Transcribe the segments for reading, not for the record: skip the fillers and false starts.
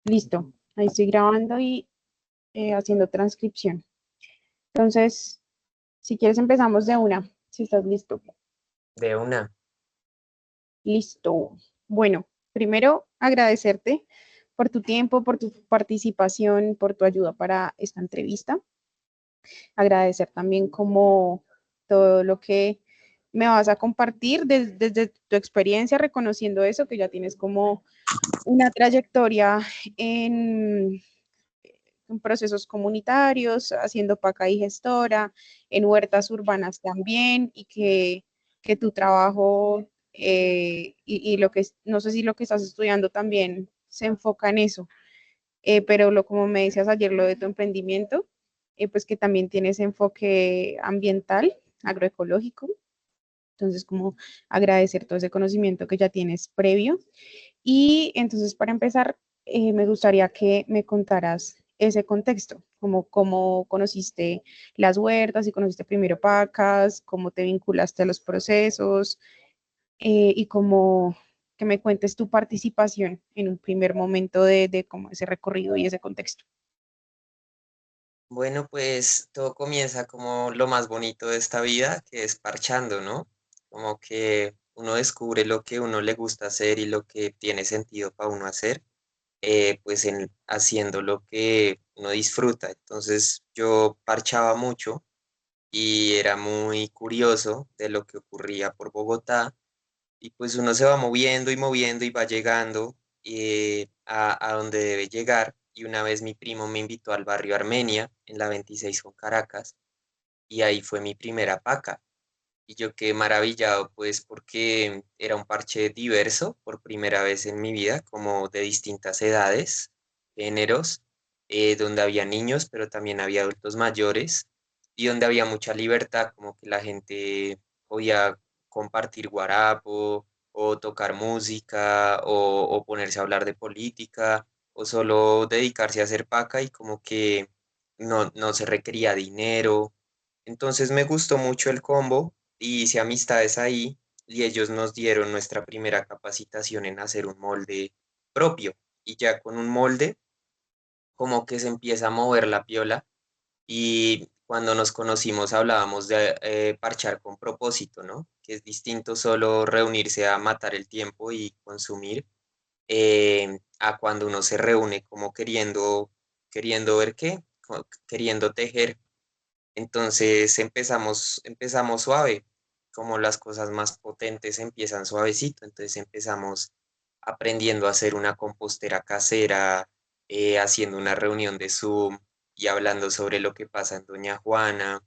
Listo, ahí estoy grabando y haciendo transcripción. Entonces, si quieres empezamos de una, si estás listo. De una. Listo. Bueno, primero agradecerte por tu tiempo, por tu participación, por tu ayuda para esta entrevista. Agradecer también como todo lo que me vas a compartir desde tu experiencia, reconociendo eso, que ya tienes como una trayectoria en en procesos comunitarios, haciendo paca y gestora, en huertas urbanas también, y que tu trabajo y lo que, no sé si lo que estás estudiando también se enfoca en eso, pero como me decías ayer, lo de tu emprendimiento, pues que también tiene ese enfoque ambiental, agroecológico. Entonces, como agradecer todo ese conocimiento que ya tienes previo. Y entonces, para empezar, me gustaría que me contaras ese contexto, como cómo conociste las huertas y conociste primero Pacas, cómo te vinculaste a los procesos y cómo que me cuentes tu participación en un primer momento de cómo ese recorrido y ese contexto. Bueno, pues todo comienza como lo más bonito de esta vida, que es parchando, ¿no? Como que uno descubre lo que uno le gusta hacer y lo que tiene sentido para uno hacer, pues en haciendo lo que uno disfruta. Entonces yo parchaba mucho y era muy curioso de lo que ocurría por Bogotá y pues uno se va moviendo y va llegando a donde debe llegar. Y una vez mi primo me invitó al barrio Armenia, en la 26 con Caracas, y ahí fue mi primera paca. Y yo quedé maravillado, pues, porque era un parche diverso por primera vez en mi vida, como de distintas edades, géneros, donde había niños, pero también había adultos mayores, y donde había mucha libertad, como que la gente podía compartir guarapo, o tocar música, o ponerse a hablar de política, o solo dedicarse a hacer paca y como que no se requería dinero. Entonces me gustó mucho el combo y hice amistades ahí y ellos nos dieron nuestra primera capacitación en hacer un molde propio. Y ya con un molde como que se empieza a mover la piola y cuando nos conocimos hablábamos de parchar con propósito, ¿no? Que es distinto solo reunirse a matar el tiempo y consumir, a cuando uno se reúne como queriendo ver qué, queriendo tejer. Entonces empezamos suave, como las cosas más potentes empiezan suavecito, entonces empezamos aprendiendo a hacer una compostera casera, haciendo una reunión de Zoom y hablando sobre lo que pasa en Doña Juana,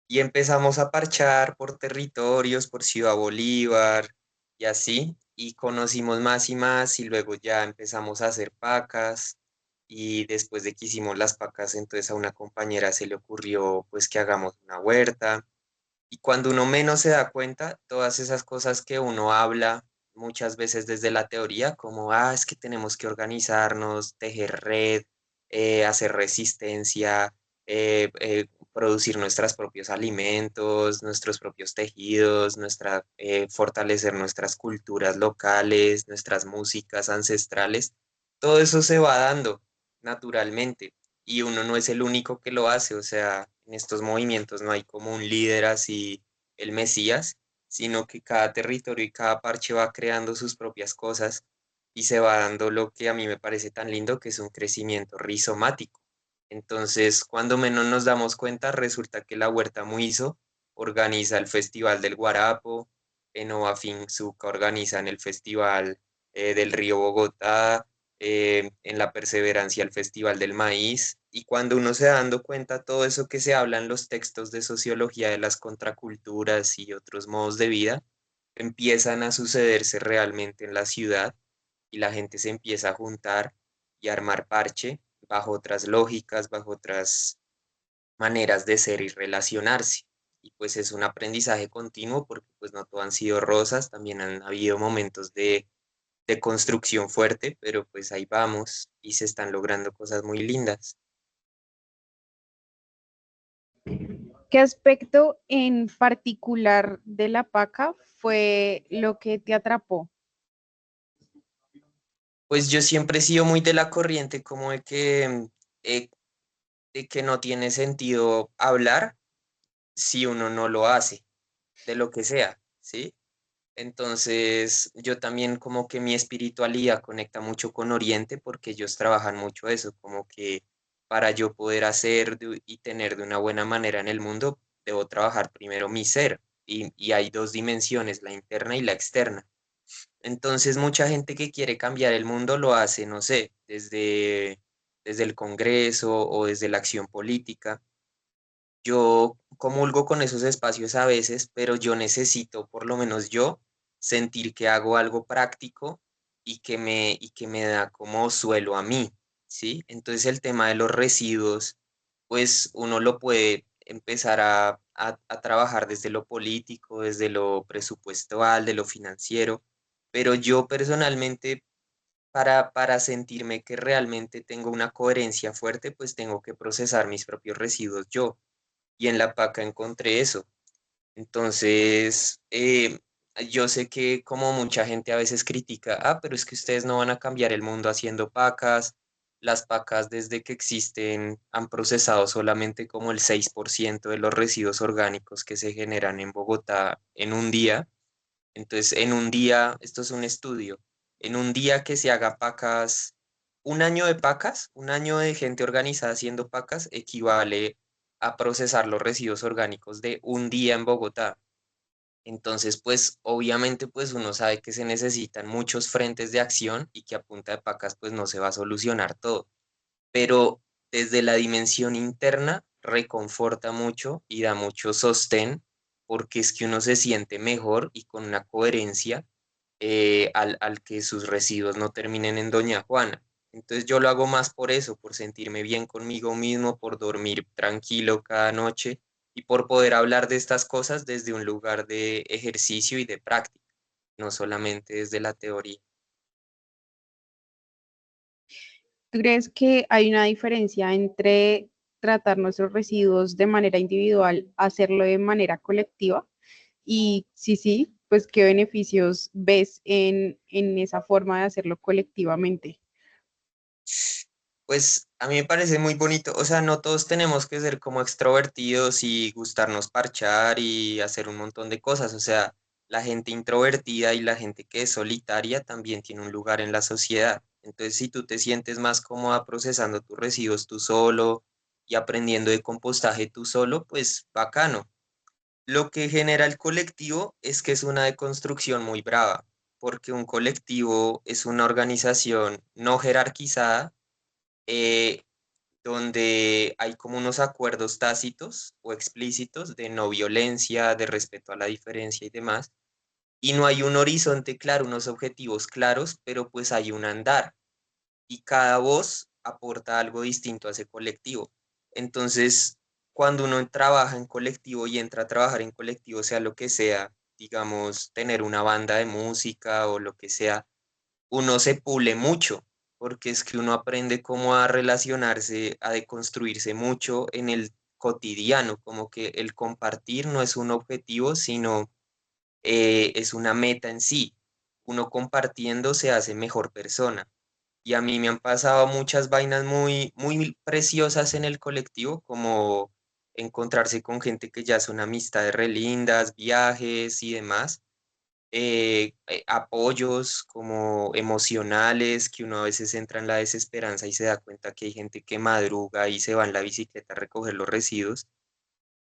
y empezamos a parchar por territorios, por Ciudad Bolívar y así, y conocimos más y más y luego ya empezamos a hacer pacas y después de que hicimos las pacas, entonces a una compañera se le ocurrió pues que hagamos una huerta y cuando uno menos se da cuenta, todas esas cosas que uno habla muchas veces desde la teoría, como, es que tenemos que organizarnos, tejer red, hacer resistencia, producir nuestros propios alimentos, nuestros propios tejidos, fortalecer nuestras culturas locales, nuestras músicas ancestrales, todo eso se va dando naturalmente y uno no es el único que lo hace, o sea, en estos movimientos no hay como un líder así, el Mesías, sino que cada territorio y cada parche va creando sus propias cosas y se va dando lo que a mí me parece tan lindo, que es un crecimiento rizomático. Entonces, cuando menos nos damos cuenta, resulta que la Huerta Muizo organiza el Festival del Guarapo, Enova Finzuca organizan el Festival del Río Bogotá, en la perseverancia al Festival del Maíz, y cuando uno se va dando cuenta todo eso que se habla en los textos de sociología de las contraculturas y otros modos de vida, empiezan a sucederse realmente en la ciudad y la gente se empieza a juntar y a armar parche bajo otras lógicas, bajo otras maneras de ser y relacionarse. Y pues es un aprendizaje continuo porque pues no todo han sido rosas, también han habido momentos de construcción fuerte, pero pues ahí vamos y se están logrando cosas muy lindas. ¿Qué aspecto en particular de la paca fue lo que te atrapó? Pues yo siempre he sido muy de la corriente como eh, de que no tiene sentido hablar si uno no lo hace, de lo que sea, ¿sí? Entonces, yo también como que mi espiritualidad conecta mucho con Oriente porque ellos trabajan mucho eso, como que para yo poder hacer y tener de una buena manera en el mundo, debo trabajar primero mi ser. Y hay dos dimensiones, la interna y la externa. Entonces, mucha gente que quiere cambiar el mundo lo hace, no sé, desde el Congreso o desde la acción política. Yo comulgo con esos espacios a veces, pero yo necesito, por lo menos yo, sentir que hago algo práctico y que me da como suelo a mí, ¿sí? Entonces el tema de los residuos, pues uno lo puede empezar a trabajar desde lo político, desde lo presupuestal, de lo financiero, pero yo personalmente, para sentirme que realmente tengo una coherencia fuerte, pues tengo que procesar mis propios residuos yo y en la paca encontré eso. Entonces, yo sé que como mucha gente a veces critica, pero es que ustedes no van a cambiar el mundo haciendo pacas. Las pacas desde que existen han procesado solamente como el 6% de los residuos orgánicos que se generan en Bogotá en un día. Entonces, en un día, esto es un estudio, en un día que se haga pacas, un año de pacas, un año de gente organizada haciendo pacas equivale a procesar los residuos orgánicos de un día en Bogotá. Entonces, pues obviamente, pues uno sabe que se necesitan muchos frentes de acción y que a punta de pacas, pues no se va a solucionar todo, pero desde la dimensión interna reconforta mucho y da mucho sostén porque es que uno se siente mejor y con una coherencia al que sus residuos no terminen en Doña Juana. Entonces yo lo hago más por eso, por sentirme bien conmigo mismo, por dormir tranquilo cada noche y por poder hablar de estas cosas desde un lugar de ejercicio y de práctica, no solamente desde la teoría. ¿Tú crees que hay una diferencia entre tratar nuestros residuos de manera individual, hacerlo de manera colectiva? Y sí, sí, pues qué beneficios ves en esa forma de hacerlo colectivamente. Pues a mí me parece muy bonito, o sea, no todos tenemos que ser como extrovertidos y gustarnos parchar y hacer un montón de cosas, o sea, la gente introvertida y la gente que es solitaria también tiene un lugar en la sociedad. Entonces, si tú te sientes más cómoda procesando tus residuos tú solo y aprendiendo de compostaje tú solo, pues bacano. Lo que genera el colectivo es que es una deconstrucción muy brava, porque un colectivo es una organización no jerarquizada, eh, donde hay como unos acuerdos tácitos o explícitos de no violencia, de respeto a la diferencia y demás, y no hay un horizonte claro, unos objetivos claros, pero pues hay un andar y cada voz aporta algo distinto a ese colectivo. Entonces, cuando uno trabaja en colectivo y entra a trabajar en colectivo, sea lo que sea, digamos, tener una banda de música o lo que sea, uno se pule mucho, porque es que uno aprende cómo a relacionarse, a deconstruirse mucho en el cotidiano, como que el compartir no es un objetivo, sino es una meta en sí. Uno compartiendo se hace mejor persona. Y a mí me han pasado muchas vainas muy, muy preciosas en el colectivo, como encontrarse con gente que ya son amistades re lindas, viajes y demás, apoyos como emocionales, que uno a veces entra en la desesperanza y se da cuenta que hay gente que madruga y se va en la bicicleta a recoger los residuos,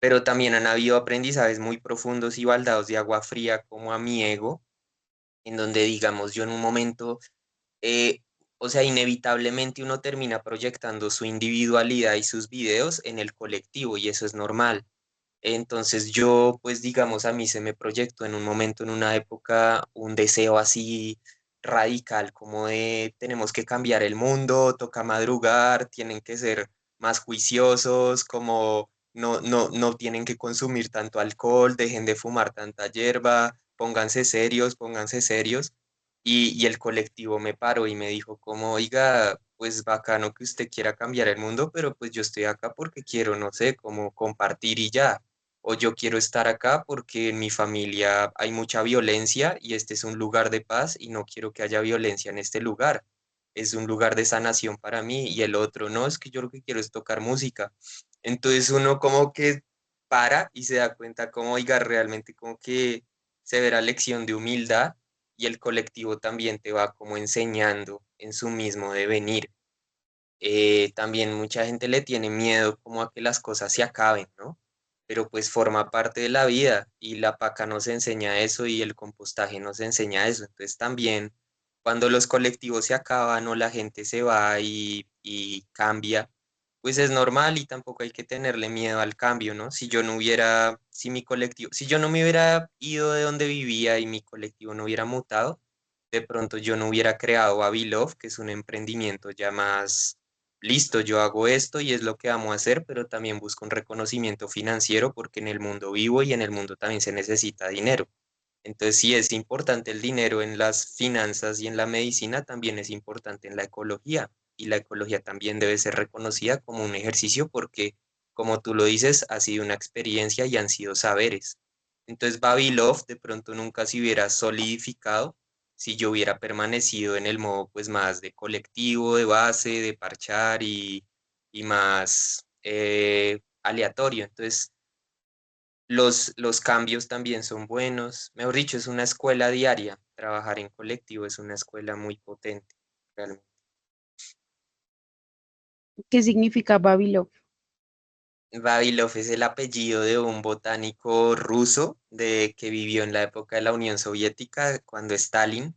pero también han habido aprendizajes muy profundos y baldados de agua fría como a mi ego, en donde digamos yo en un momento, eh, o sea, inevitablemente uno termina proyectando su individualidad y sus videos en el colectivo y eso es normal. Entonces yo, pues digamos, a mí se me proyectó en un momento, en una época, un deseo así radical, como de tenemos que cambiar el mundo, toca madrugar, tienen que ser más juiciosos, como no tienen que consumir tanto alcohol, dejen de fumar tanta hierba, pónganse serios, pónganse serios. Y el colectivo me paró y me dijo como, oiga, pues bacano que usted quiera cambiar el mundo, pero pues yo estoy acá porque quiero, no sé, como compartir y ya. O yo quiero estar acá porque en mi familia hay mucha violencia y este es un lugar de paz y no quiero que haya violencia en este lugar. es un lugar de sanación para mí, y el otro, no, es que yo lo que quiero es tocar música. Entonces uno como que para y se da cuenta como, oiga, realmente como que severa lección de humildad, y el colectivo también te va como enseñando en su mismo devenir. También mucha gente le tiene miedo como a que las cosas se acaben, ¿no? Pero pues forma parte de la vida, y la paca nos enseña eso y el compostaje nos enseña eso. Entonces también cuando los colectivos se acaban o la gente se va y cambia, pues es normal, y tampoco hay que tenerle miedo al cambio, ¿no? Si yo no hubiera, si mi colectivo, si yo no me hubiera ido de donde vivía y mi colectivo no hubiera mutado, de pronto yo no hubiera creado Babilov, que es un emprendimiento ya más listo, yo hago esto y es lo que amo hacer, pero también busco un reconocimiento financiero porque en el mundo vivo y en el mundo también se necesita dinero. Entonces, si es importante el dinero en las finanzas y en la medicina, también es importante en la ecología. Y la ecología también debe ser reconocida como un ejercicio porque, como tú lo dices, ha sido una experiencia y han sido saberes. Entonces, Babilov de pronto nunca se hubiera solidificado si yo hubiera permanecido en el modo pues más de colectivo, de base, de parchar y más aleatorio. Entonces, los cambios también son buenos. Mejor dicho, es una escuela diaria. Trabajar en colectivo es una escuela muy potente, realmente. ¿Qué significa Babilov? Vavilov es el apellido de un botánico ruso que vivió en la época de la Unión Soviética, cuando Stalin,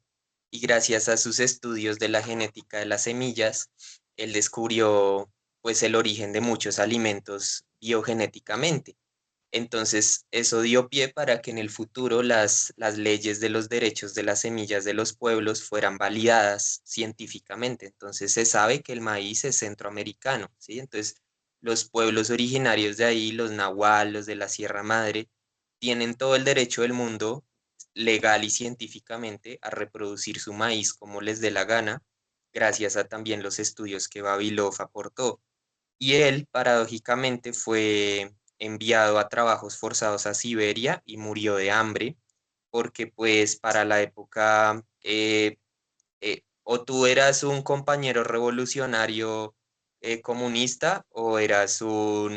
y gracias a sus estudios de la genética de las semillas, él descubrió pues el origen de muchos alimentos biogenéticamente. Entonces, eso dio pie para que en el futuro las leyes de los derechos de las semillas de los pueblos fueran validadas científicamente. Entonces, se sabe que el maíz es centroamericano, ¿sí? Entonces, los pueblos originarios de ahí, los nahual, los de la Sierra Madre, tienen todo el derecho del mundo, legal y científicamente, a reproducir su maíz como les dé la gana, gracias a también los estudios que Vavilov aportó. Y él, paradójicamente, fue enviado a trabajos forzados a Siberia y murió de hambre, porque pues para la época o tú eras un compañero revolucionario comunista, o eras o,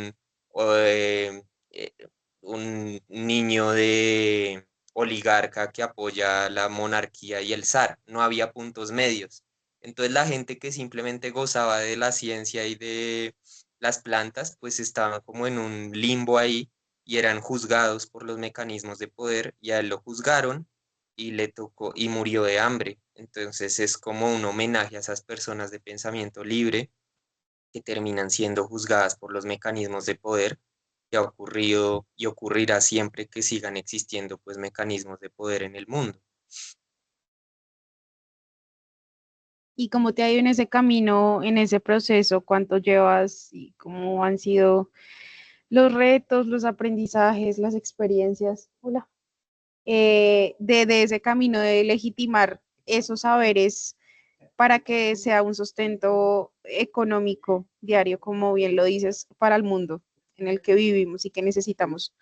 eh, eh, un niño de oligarca que apoya la monarquía y el zar. No había puntos medios. Entonces la gente que simplemente gozaba de la ciencia y de las plantas, pues estaban como en un limbo ahí y eran juzgados por los mecanismos de poder, y a él lo juzgaron y le tocó y murió de hambre. Entonces es como un homenaje a esas personas de pensamiento libre que terminan siendo juzgadas por los mecanismos de poder, que ha ocurrido y ocurrirá siempre que sigan existiendo pues mecanismos de poder en el mundo. ¿Y cómo te ha ido en ese camino, en ese proceso? ¿Cuánto llevas y cómo han sido los retos, los aprendizajes, las experiencias? Hola. De ese camino de legitimar esos saberes para que sea un sustento económico diario, como bien lo dices, para el mundo en el que vivimos y que necesitamos.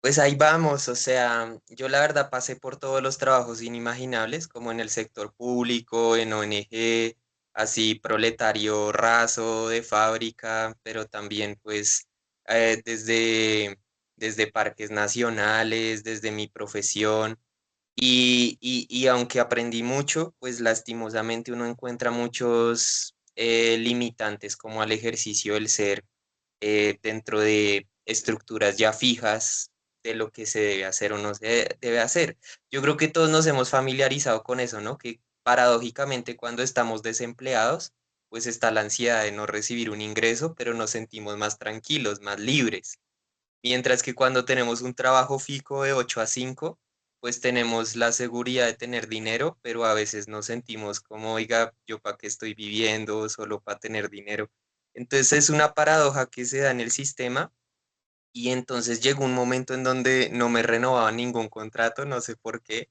Pues ahí vamos, o sea, yo la verdad pasé por todos los trabajos inimaginables, como en el sector público, en ONG, así proletario raso de fábrica, pero también pues desde parques nacionales, desde mi profesión, y aunque aprendí mucho, pues lastimosamente uno encuentra muchos limitantes como al ejercicio del ser dentro de estructuras ya fijas de lo que se debe hacer o no se debe hacer. Yo creo que todos nos hemos familiarizado con eso, ¿no? Que paradójicamente cuando estamos desempleados, pues está la ansiedad de no recibir un ingreso, pero nos sentimos más tranquilos, más libres. Mientras que cuando tenemos un trabajo fijo de 8 a 5, pues tenemos la seguridad de tener dinero, pero a veces nos sentimos como, oiga, yo para qué estoy viviendo solo para tener dinero. Entonces es una paradoja que se da en el sistema, y entonces llegó un momento en donde no me renovaban ningún contrato, no sé por qué.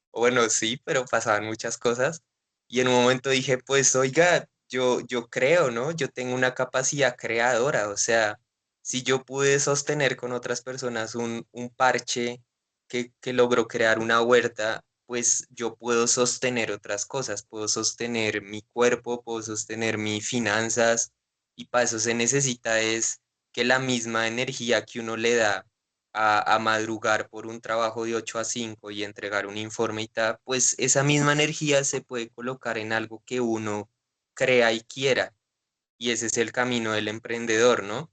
O bueno, sí, pero pasaban muchas cosas. Y en un momento dije, pues oiga, yo creo, ¿no? Yo tengo una capacidad creadora, o sea, si yo pude sostener con otras personas un parche que logró crear una huerta, pues yo puedo sostener otras cosas, puedo sostener mi cuerpo, puedo sostener mis finanzas, y para eso se necesita es que la misma energía que uno le da a madrugar por un trabajo de 8 a 5 y entregar un informe y tal, pues esa misma energía se puede colocar en algo que uno crea y quiera. Y ese es el camino del emprendedor, ¿no?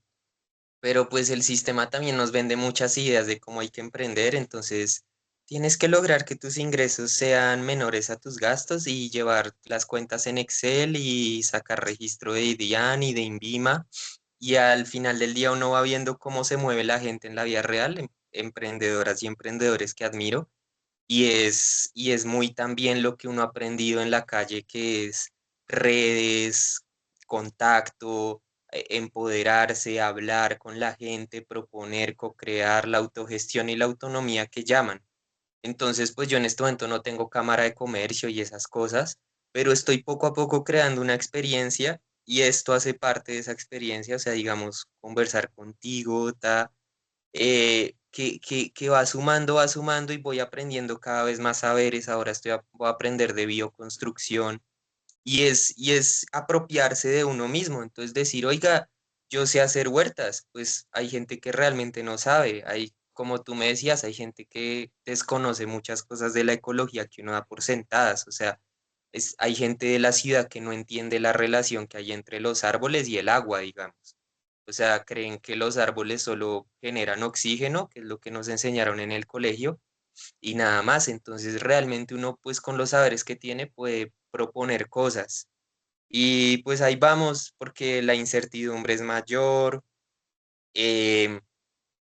Pero pues el sistema también nos vende muchas ideas de cómo hay que emprender, entonces tienes que lograr que tus ingresos sean menores a tus gastos y llevar las cuentas en Excel y sacar registro de IDIAN y de INVIMA, y al final del día uno va viendo cómo se mueve la gente en la vida real, emprendedoras y emprendedores que admiro, y es muy también lo que uno ha aprendido en la calle, que es redes, contacto, empoderarse, hablar con la gente, proponer, co-crear, la autogestión y la autonomía que llaman. Entonces, pues yo en este momento no tengo cámara de comercio y esas cosas, pero estoy poco a poco creando una experiencia, y esto hace parte de esa experiencia, o sea, digamos, conversar contigo, que va sumando y voy aprendiendo cada vez más saberes. Ahora voy a aprender de bioconstrucción, y es apropiarse de uno mismo. Entonces decir, oiga, yo sé hacer huertas, pues hay gente que realmente no sabe. Hay, como tú me decías, hay gente que desconoce muchas cosas de la ecología que uno da por sentadas. O sea, hay gente de la ciudad que no entiende la relación que hay entre los árboles y el agua, digamos. O sea, creen que los árboles solo generan oxígeno, que es lo que nos enseñaron en el colegio, y nada más. Entonces, realmente uno, pues con los saberes que tiene, puede proponer cosas. Y pues ahí vamos, porque la incertidumbre es mayor, em,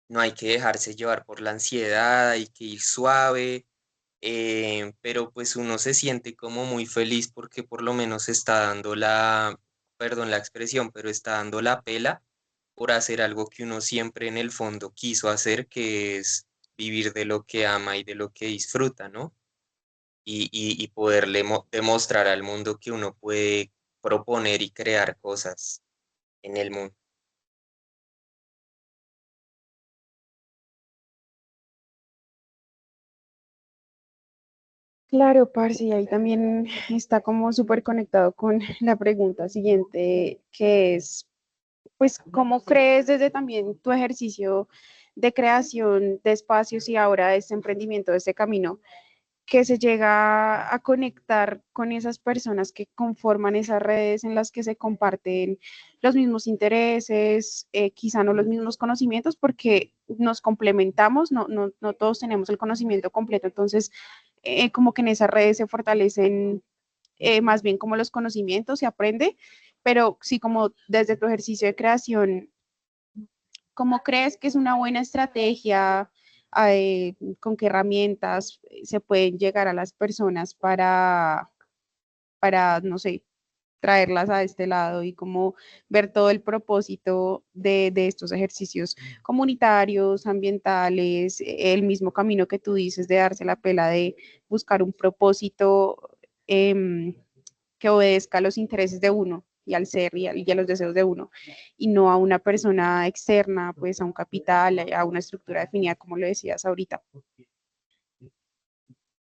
no hay que dejarse llevar por la ansiedad, hay que ir suave, pero pues uno se siente como muy feliz porque por lo menos está dando perdón la expresión, pero está dando la pela por hacer algo que uno siempre en el fondo quiso hacer, que es vivir de lo que ama y de lo que disfruta, ¿no? Y poderle demostrar al mundo que uno puede proponer y crear cosas en el mundo. Claro, parce, y ahí también está como súper conectado con la pregunta siguiente, que es, pues, ¿cómo crees desde también tu ejercicio de creación de espacios y ahora de este emprendimiento, de este camino, que se llega a conectar con esas personas que conforman esas redes en las que se comparten los mismos intereses, quizá no los mismos conocimientos, porque nos complementamos, no todos tenemos el conocimiento completo, entonces como que en esas redes se fortalecen más bien como los conocimientos, se aprende, pero sí como desde tu ejercicio de creación, ¿cómo crees que es una buena estrategia? ¿Con qué herramientas se pueden llegar a las personas para, no sé, traerlas a este lado y como ver todo el propósito de estos ejercicios comunitarios, ambientales, el mismo camino que tú dices de darse la pela de buscar un propósito que obedezca a los intereses de uno y al ser y a los deseos de uno, y no a una persona externa, pues a un capital, a una estructura definida, como lo decías ahorita.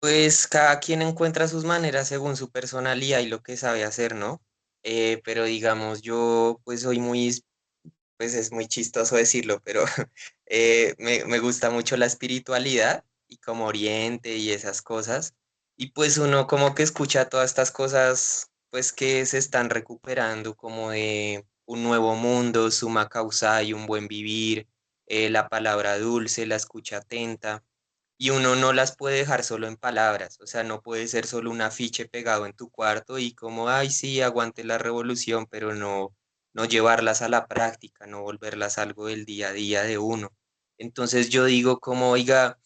Pues cada quien encuentra sus maneras según su personalidad y lo que sabe hacer, ¿no? Pero digamos, yo pues soy muy, pues es muy chistoso decirlo, pero me gusta mucho la espiritualidad y como Oriente y esas cosas. Y pues uno como que escucha todas estas cosas, pues que se están recuperando, como de un nuevo mundo, suma causa y un buen vivir, la palabra dulce, la escucha atenta. Y uno no las puede dejar solo en palabras, o sea, no puede ser solo un afiche pegado en tu cuarto y como, ay, sí, aguante la revolución, pero no llevarlas a la práctica, no volverlas algo del día a día de uno. Entonces yo digo como, oiga,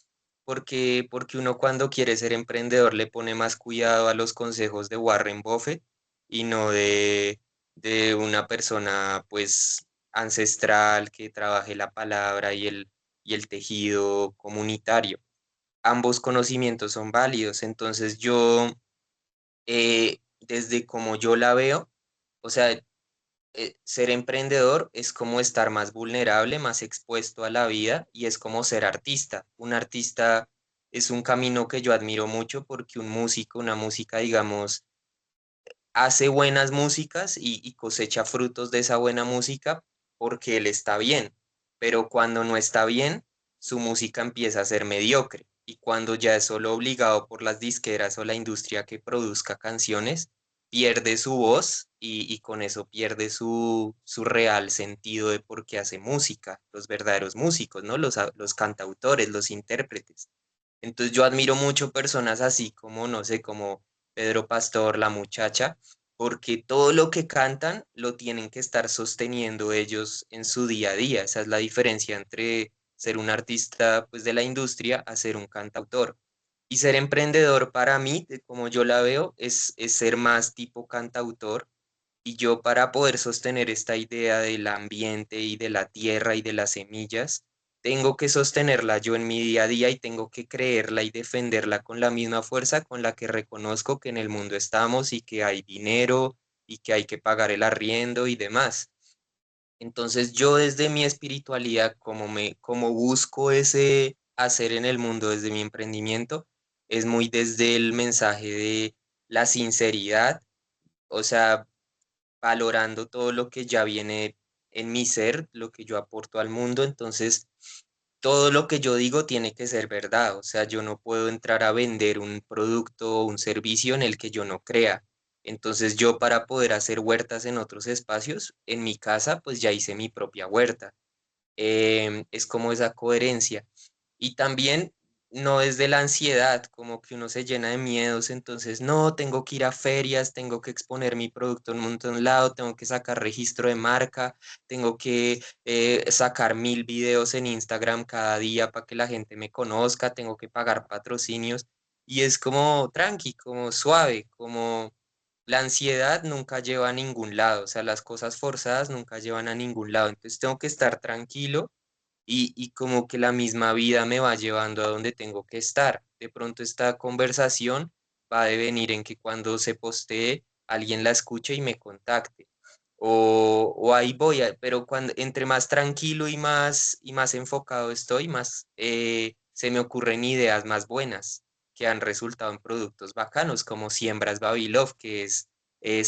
porque uno cuando quiere ser emprendedor le pone más cuidado a los consejos de Warren Buffett y no de una persona pues ancestral que trabaje la palabra y el tejido comunitario? Ambos conocimientos son válidos. Entonces yo, desde como yo la veo, o sea, ser emprendedor es como estar más vulnerable, más expuesto a la vida, y es como ser artista. Un artista es un camino que yo admiro mucho porque un músico, una música, digamos, hace buenas músicas y cosecha frutos de esa buena música porque él está bien, pero cuando no está bien, su música empieza a ser mediocre y cuando ya es solo obligado por las disqueras o la industria que produzca canciones, pierde su voz y con eso pierde su real sentido de por qué hace música, los verdaderos músicos, ¿no? Los cantautores, los intérpretes. Entonces yo admiro mucho personas así como, no sé, como Pedro Pastor, La Muchacha, porque todo lo que cantan lo tienen que estar sosteniendo ellos en su día a día. Esa es la diferencia entre ser un artista pues de la industria a ser un cantautor. Y ser emprendedor para mí, como yo la veo, es ser más tipo cantautor y yo para poder sostener esta idea del ambiente y de la tierra y de las semillas, tengo que sostenerla yo en mi día a día y tengo que creerla y defenderla con la misma fuerza con la que reconozco que en el mundo estamos y que hay dinero y que hay que pagar el arriendo y demás. Entonces yo desde mi espiritualidad, como busco ese hacer en el mundo desde mi emprendimiento, es muy desde el mensaje de la sinceridad, o sea, valorando todo lo que ya viene en mi ser, lo que yo aporto al mundo, entonces todo lo que yo digo tiene que ser verdad, o sea, yo no puedo entrar a vender un producto o un servicio en el que yo no crea. Entonces yo para poder hacer huertas en otros espacios, en mi casa, pues ya hice mi propia huerta. Es como esa coherencia. Y también no es de la ansiedad, como que uno se llena de miedos, entonces no, tengo que ir a ferias, tengo que exponer mi producto en un montón de lado, tengo que sacar registro de marca, tengo que sacar 1000 videos en Instagram cada día para que la gente me conozca, tengo que pagar patrocinios y es como tranqui, como suave, como la ansiedad nunca lleva a ningún lado, o sea, las cosas forzadas nunca llevan a ningún lado, entonces tengo que estar tranquilo y como que la misma vida me va llevando a donde tengo que estar. De pronto esta conversación va a devenir en que cuando se postee alguien la escuche y me contacte. O ahí voy, pero cuando entre más tranquilo y más enfocado estoy, más se me ocurren ideas más buenas que han resultado en productos bacanos, como Siembras Babilov, que es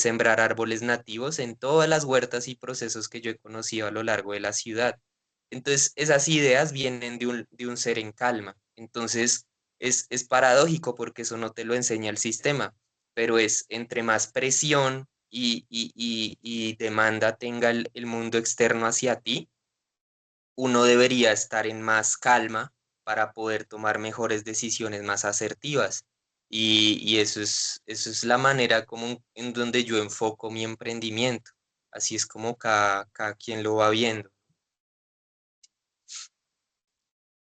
sembrar árboles nativos en todas las huertas y procesos que yo he conocido a lo largo de la ciudad. Entonces, esas ideas vienen de un ser en calma. Entonces, es paradójico porque eso no te lo enseña el sistema, pero es entre más presión y demanda tenga el mundo externo hacia ti, uno debería estar en más calma para poder tomar mejores decisiones más asertivas. Y eso es la manera como en donde yo enfoco mi emprendimiento. Así es como cada quien lo va viendo.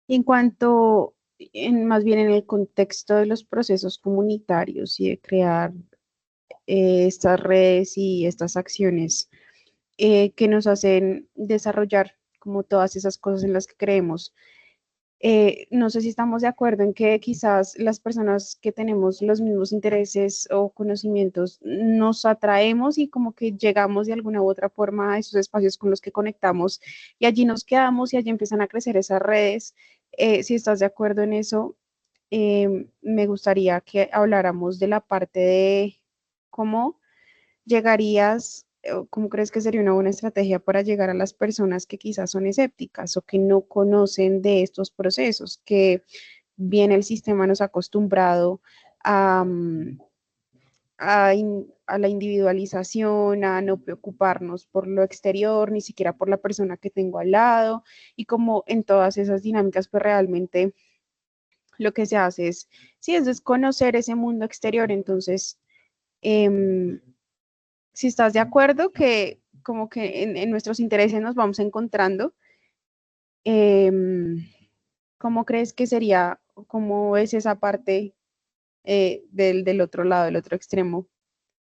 Y en cuanto, más bien en el contexto de los procesos comunitarios y de crear estas redes y estas acciones que nos hacen desarrollar como todas esas cosas en las que creemos. No sé si estamos de acuerdo en que quizás las personas que tenemos los mismos intereses o conocimientos nos atraemos y como que llegamos de alguna u otra forma a esos espacios con los que conectamos y allí nos quedamos y allí empiezan a crecer esas redes. Si estás de acuerdo en eso, me gustaría que habláramos de la parte de cómo llegarías, o cómo crees que sería una buena estrategia para llegar a las personas que quizás son escépticas o que no conocen de estos procesos, que bien el sistema nos ha acostumbrado a, a la individualización, a no preocuparnos por lo exterior, ni siquiera por la persona que tengo al lado, y como en todas esas dinámicas, pues realmente lo que se hace es, sí, es desconocer ese mundo exterior, entonces, em, si estás de acuerdo que como que en nuestros intereses nos vamos encontrando, em, ¿cómo crees que sería, cómo es esa parte del otro lado, del otro extremo,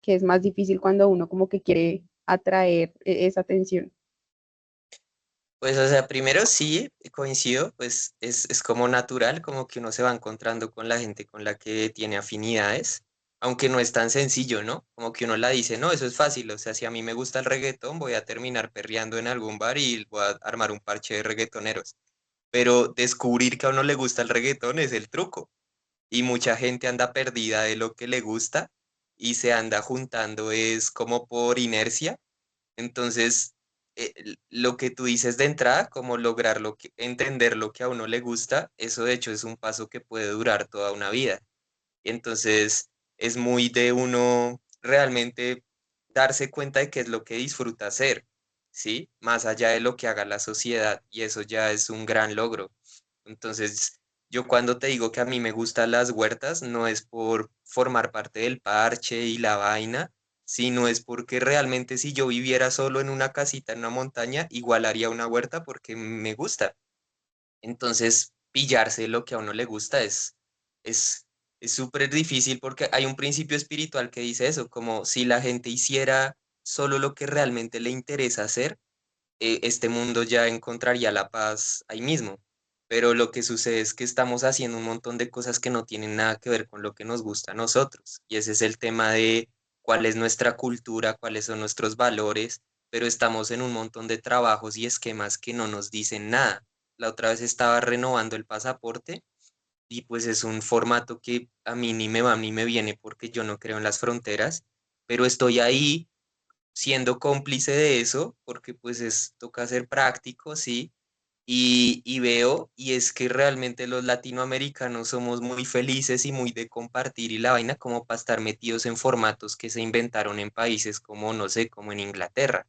que es más difícil cuando uno como que quiere atraer esa atención? Pues, o sea, primero sí, coincido, pues es como natural, como que uno se va encontrando con la gente con la que tiene afinidades, aunque no es tan sencillo, ¿no? Como que uno la dice, no, eso es fácil, o sea, si a mí me gusta el reggaetón, voy a terminar perreando en algún bar y voy a armar un parche de reggaetoneros. pero descubrir que a uno le gusta el reggaetón es el truco. Y mucha gente anda perdida de lo que le gusta y se anda juntando es como por inercia. Entonces, lo que tú dices de entrada, como lograr entender lo que a uno le gusta, eso de hecho es un paso que puede durar toda una vida. Entonces, es muy de uno realmente darse cuenta de qué es lo que disfruta hacer, ¿sí? Más allá de lo que haga la sociedad, y eso ya es un gran logro. Entonces, yo cuando te digo que a mí me gustan las huertas, no es por formar parte del parche y la vaina, sino es porque realmente si yo viviera solo en una casita en una montaña, igual haría una huerta porque me gusta. Entonces, pillarse lo que a uno le gusta es, es súper difícil porque hay un principio espiritual que dice eso, como si la gente hiciera solo lo que realmente le interesa hacer, este mundo ya encontraría la paz ahí mismo. Pero lo que sucede es que estamos haciendo un montón de cosas que no tienen nada que ver con lo que nos gusta a nosotros. Y ese es el tema de cuál es nuestra cultura, cuáles son nuestros valores, pero estamos en un montón de trabajos y esquemas que no nos dicen nada. La otra vez estaba renovando el pasaporte y pues es un formato que a mí ni me va ni me viene porque yo no creo en las fronteras, pero estoy ahí siendo cómplice de eso, porque pues toca ser práctico, sí, y veo, y es que realmente los latinoamericanos somos muy felices y muy de compartir y la vaina como para estar metidos en formatos que se inventaron en países como, no sé, como en Inglaterra.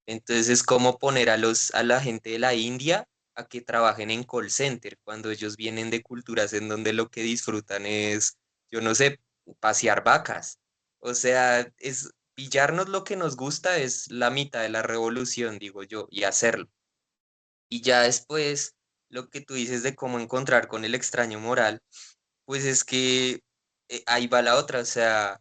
Entonces es como poner a la gente de la India a que trabajen en call center cuando ellos vienen de culturas en donde lo que disfrutan es, yo no sé, pasear vacas. O sea, es pillarnos lo que nos gusta es la mitad de la revolución, digo yo, y hacerlo. Y ya después, lo que tú dices de cómo encontrar con el extraño moral, pues es que ahí va la otra, o sea,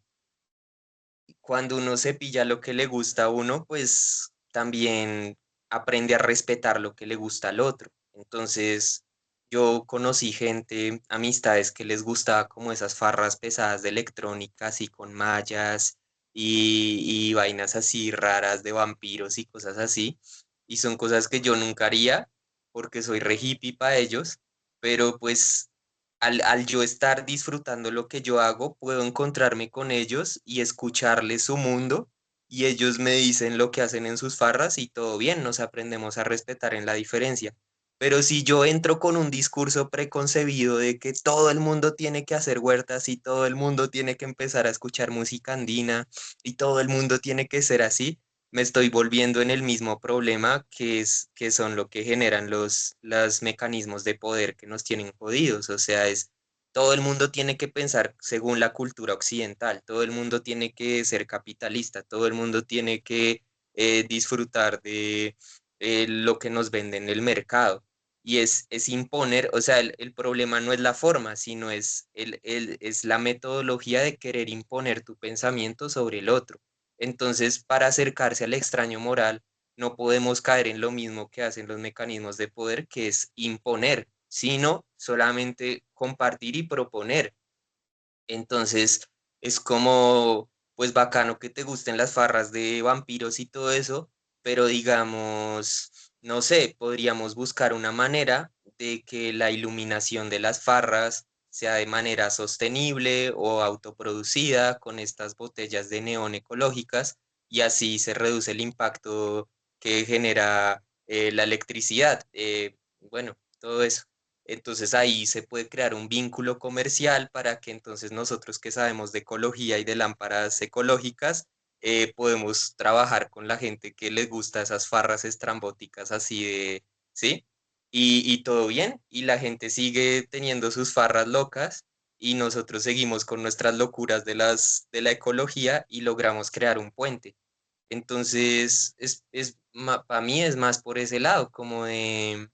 cuando uno se pilla lo que le gusta a uno, pues también aprende a respetar lo que le gusta al otro. Entonces, yo conocí gente, amistades que les gustaba como esas farras pesadas de electrónica, así con mallas y vainas así raras de vampiros y cosas así. Y son cosas que yo nunca haría porque soy re hippie para ellos, pero pues al yo estar disfrutando lo que yo hago, puedo encontrarme con ellos y escucharles su mundo y ellos me dicen lo que hacen en sus farras y todo bien, nos aprendemos a respetar en la diferencia. Pero si yo entro con un discurso preconcebido de que todo el mundo tiene que hacer huertas y todo el mundo tiene que empezar a escuchar música andina y todo el mundo tiene que ser así, me estoy volviendo en el mismo problema que son lo que generan los mecanismos de poder que nos tienen jodidos. O sea, es todo el mundo tiene que pensar según la cultura occidental, todo el mundo tiene que ser capitalista, todo el mundo tiene que disfrutar de lo que nos vende en el mercado. Y es imponer, o sea, el problema no es la forma, sino es la metodología de querer imponer tu pensamiento sobre el otro. Entonces, para acercarse al extraño moral, no podemos caer en lo mismo que hacen los mecanismos de poder, que es imponer, sino solamente compartir y proponer. Entonces, es como, pues bacano que te gusten las farras de vampiros y todo eso, pero digamos, no sé, podríamos buscar una manera de que la iluminación de las farras sea de manera sostenible o autoproducida con estas botellas de neón ecológicas y así se reduce el impacto que genera la electricidad. Bueno, todo eso. Entonces ahí se puede crear un vínculo comercial para que entonces nosotros que sabemos de ecología y de lámparas ecológicas, podemos trabajar con la gente que les gusta esas farras estrambóticas así de, ¿sí? Y todo bien, y la gente sigue teniendo sus farras locas y nosotros seguimos con nuestras locuras de la ecología y logramos crear un puente. Entonces, para mí es más por ese lado, como de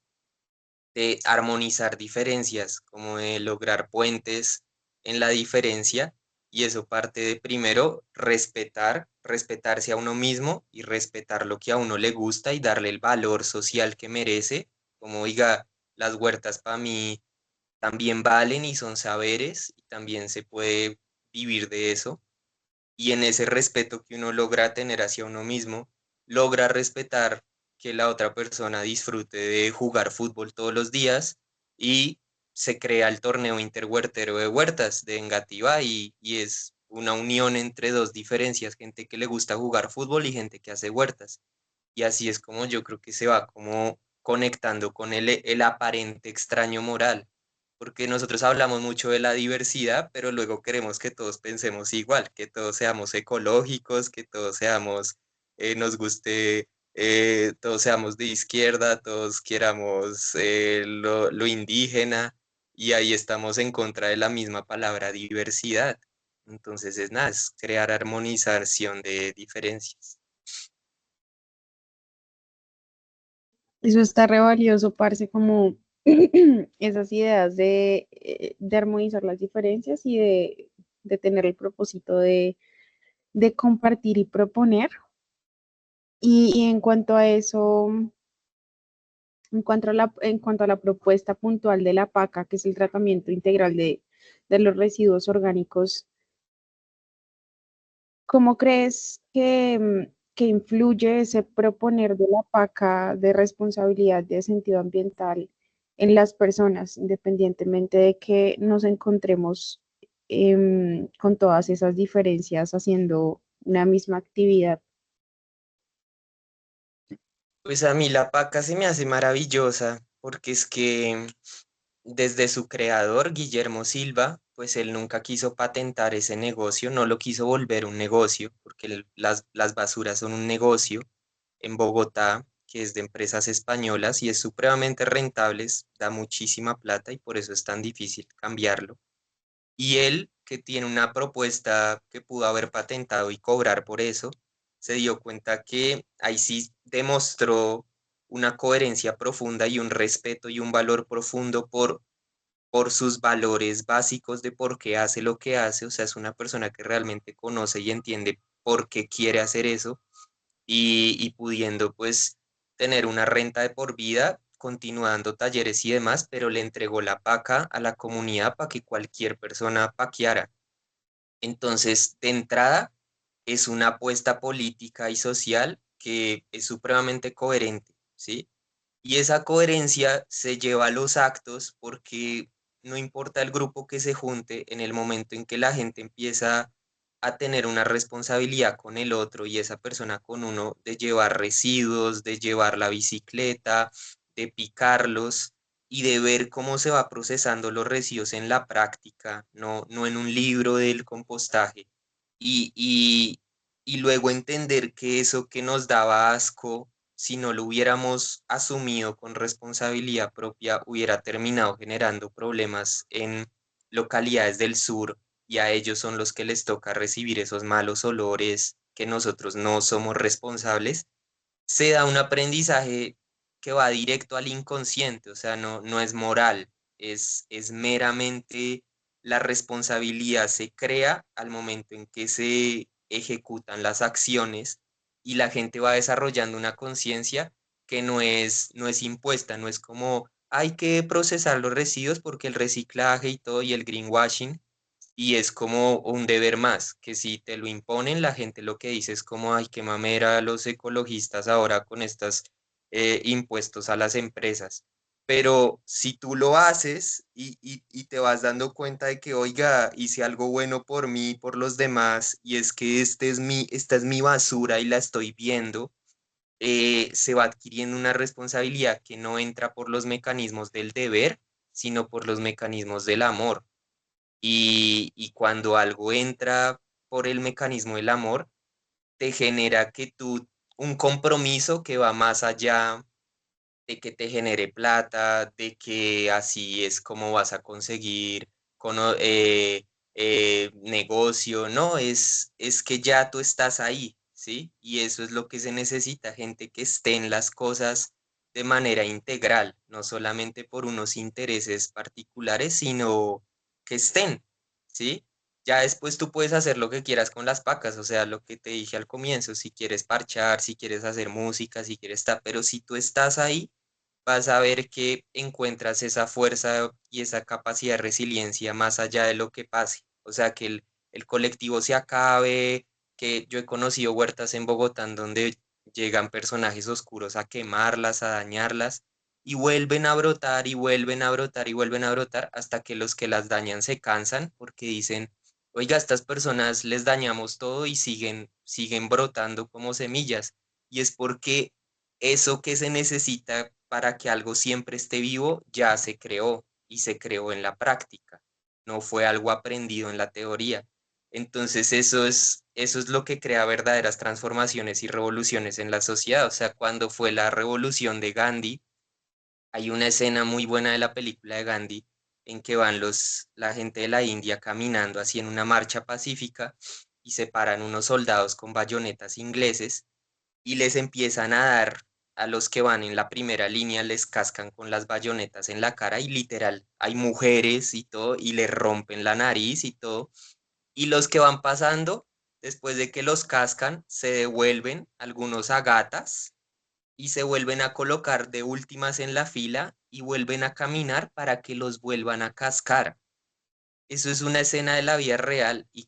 armonizar diferencias, como de lograr puentes en la diferencia, y eso parte de primero respetarse a uno mismo y respetar lo que a uno le gusta y darle el valor social que merece, como diga, las huertas para mí también valen y son saberes y también se puede vivir de eso, y en ese respeto que uno logra tener hacia uno mismo, logra respetar. que la otra persona disfrute de jugar fútbol todos los días y se crea el torneo interhuertero de huertas de Engativá y es una unión entre dos diferencias, gente que le gusta jugar fútbol y gente que hace huertas. Y así es como yo creo que se va como conectando con el aparente extraño moral, porque nosotros hablamos mucho de la diversidad, pero luego queremos que todos pensemos igual, que todos seamos ecológicos, que todos seamos, nos guste, todos seamos de izquierda, todos queramos lo indígena, y ahí estamos en contra de la misma palabra diversidad. Entonces es nada, es crear armonización de diferencias. Eso está re valioso, parce, como esas ideas de armonizar las diferencias y de tener el propósito de compartir y proponer. Y en cuanto a eso, en cuanto a la propuesta puntual de la PACA, que es el tratamiento integral de los residuos orgánicos, ¿cómo crees que influye ese proponer de la PACA de responsabilidad de sentido ambiental en las personas, independientemente de que nos encontremos con todas esas diferencias haciendo una misma actividad? Pues a mí la paca se me hace maravillosa porque es que desde su creador, Guillermo Silva, pues él nunca quiso patentar ese negocio, no lo quiso volver un negocio, porque las basuras son un negocio en Bogotá que es de empresas españolas y es supremamente rentable, da muchísima plata y por eso es tan difícil cambiarlo. Y él, que tiene una propuesta que pudo haber patentado y cobrar por eso, se dio cuenta que ahí sí demostró una coherencia profunda y un respeto y un valor profundo por sus valores básicos de por qué hace lo que hace. O sea, es una persona que realmente conoce y entiende por qué quiere hacer eso y pudiendo pues tener una renta de por vida, continuando talleres y demás, pero le entregó la paca a la comunidad para que cualquier persona paqueara. Entonces, de entrada, es una apuesta política y social que es supremamente coherente, ¿sí? Y esa coherencia se lleva a los actos porque no importa el grupo que se junte, en el momento en que la gente empieza a tener una responsabilidad con el otro y esa persona con uno de llevar residuos, de llevar la bicicleta, de picarlos y de ver cómo se va procesando los residuos en la práctica, no en un libro del compostaje. Y luego entender que eso que nos daba asco, si no lo hubiéramos asumido con responsabilidad propia, hubiera terminado generando problemas en localidades del sur y a ellos son los que les toca recibir esos malos olores que nosotros no somos responsables, se da un aprendizaje que va directo al inconsciente, o sea, no es moral, es meramente la responsabilidad se crea al momento en que se ejecutan las acciones y la gente va desarrollando una conciencia que no es impuesta, no es como hay que procesar los residuos porque el reciclaje y todo y el greenwashing y es como un deber más, que si te lo imponen, la gente lo que dice es como, ay, qué mamera los ecologistas ahora con estos impuestos a las empresas. Pero si tú lo haces y te vas dando cuenta de que, oiga, hice algo bueno por mí, por los demás, y es que esta es mi basura y la estoy viendo, se va adquiriendo una responsabilidad que no entra por los mecanismos del deber, sino por los mecanismos del amor. Y cuando algo entra por el mecanismo del amor, te genera que tú, un compromiso que va más allá de que te genere plata, de que así es como vas a conseguir negocio, no, es que ya tú estás ahí, ¿sí? Y eso es lo que se necesita, gente que esté en las cosas de manera integral, no solamente por unos intereses particulares, sino que estén, ¿sí? Ya después tú puedes hacer lo que quieras con las pacas, o sea, lo que te dije al comienzo, si quieres parchar, si quieres hacer música, si quieres estar, pero si tú estás ahí, vas a ver que encuentras esa fuerza y esa capacidad de resiliencia más allá de lo que pase. O sea, que el colectivo se acabe, que yo he conocido huertas en Bogotá en donde llegan personajes oscuros a quemarlas, a dañarlas, y vuelven a brotar y vuelven a brotar y vuelven a brotar hasta que los que las dañan se cansan porque dicen, oiga, a estas personas les dañamos todo y siguen brotando como semillas. Y es porque eso que se necesita para que algo siempre esté vivo ya se creó y se creó en la práctica. No fue algo aprendido en la teoría. Entonces eso es lo que crea verdaderas transformaciones y revoluciones en la sociedad. O sea, cuando fue la revolución de Gandhi, hay una escena muy buena de la película de Gandhi en que van la gente de la India caminando así en una marcha pacífica y se paran unos soldados con bayonetas ingleses y les empiezan a dar a los que van en la primera línea, les cascan con las bayonetas en la cara y literal, hay mujeres y todo y les rompen la nariz y todo. Y los que van pasando, después de que los cascan, se devuelven algunos a gatas y se vuelven a colocar de últimas en la fila y vuelven a caminar para que los vuelvan a cascar. Eso es una escena de la vida real y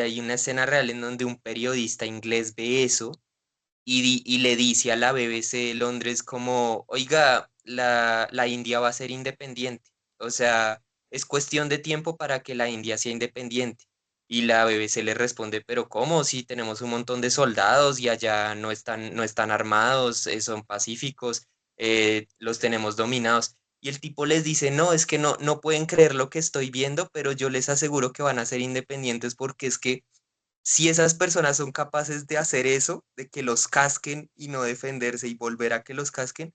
hay una escena real en donde un periodista inglés ve eso y le dice a la BBC de Londres como, oiga, la India va a ser independiente. O sea, es cuestión de tiempo para que la India sea independiente. Y la BBC le responde, pero ¿cómo? Si tenemos un montón de soldados y allá no están armados, son pacíficos, los tenemos dominados. Y el tipo les dice, no, es que no pueden creer lo que estoy viendo, pero yo les aseguro que van a ser independientes porque es que si esas personas son capaces de hacer eso, de que los casquen y no defenderse y volver a que los casquen,